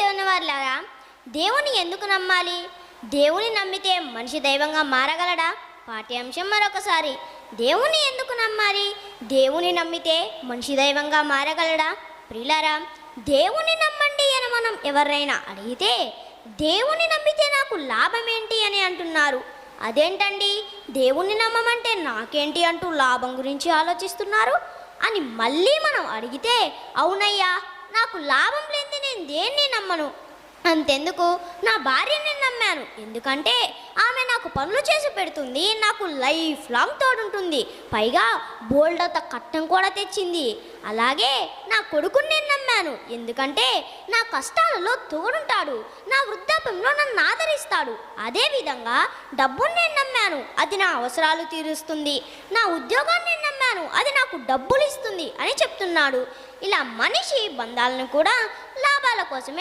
దేవుని వారిలారా, దేవుని ఎందుకు నమ్మాలి? దేవుని నమ్మితే మనిషి దైవంగా మారగలడా? పాఠ్యాంశం మరొకసారి. దేవుని ఎందుకు నమ్మాలి? దేవుని నమ్మితే మనిషి దైవంగా మారగలడా? ప్రియులారా, దేవుని నమ్మండి అని మనం ఎవరైనా అడిగితే, దేవుని నమ్మితే నాకు లాభం ఏంటి అని అంటున్నారు. అదేంటండి, దేవుణ్ణి నమ్మమంటే నాకేంటి అంటూ లాభం గురించి ఆలోచిస్తున్నారు అని మళ్ళీ మనం అడిగితే, అవునయ్యా, నాకు లాభం లేనిది నేను దేన్ని నమ్మను. అంతెందుకు, నా భార్యని నమ్మాను, ఎందుకంటే ఆమె నాకు పనులు చేసి పెడుతుంది, నాకు లైఫ్ లాంగ్ తోడుంటుంది, పైగా బోల్డంత కట్నం కూడా తెచ్చింది. అలాగే నా కొడుకుని నేను నమ్మాను, ఎందుకంటే నా కష్టాలలో తోడుంటాడు, నా వృద్ధాప్యంలో నన్ను ఆదరిస్తాడు. అదేవిధంగా డబ్బుని నేను నమ్మాను, అది నా అవసరాలు తీరుస్తుంది, నా ఉద్యోగాన్ని నేను నమ్మాను, అది నాకు డబ్బులు ఇస్తుంది అని చెప్తున్నాడు. ఇలా మనిషి బంధాలను కూడా లాభాల కోసమే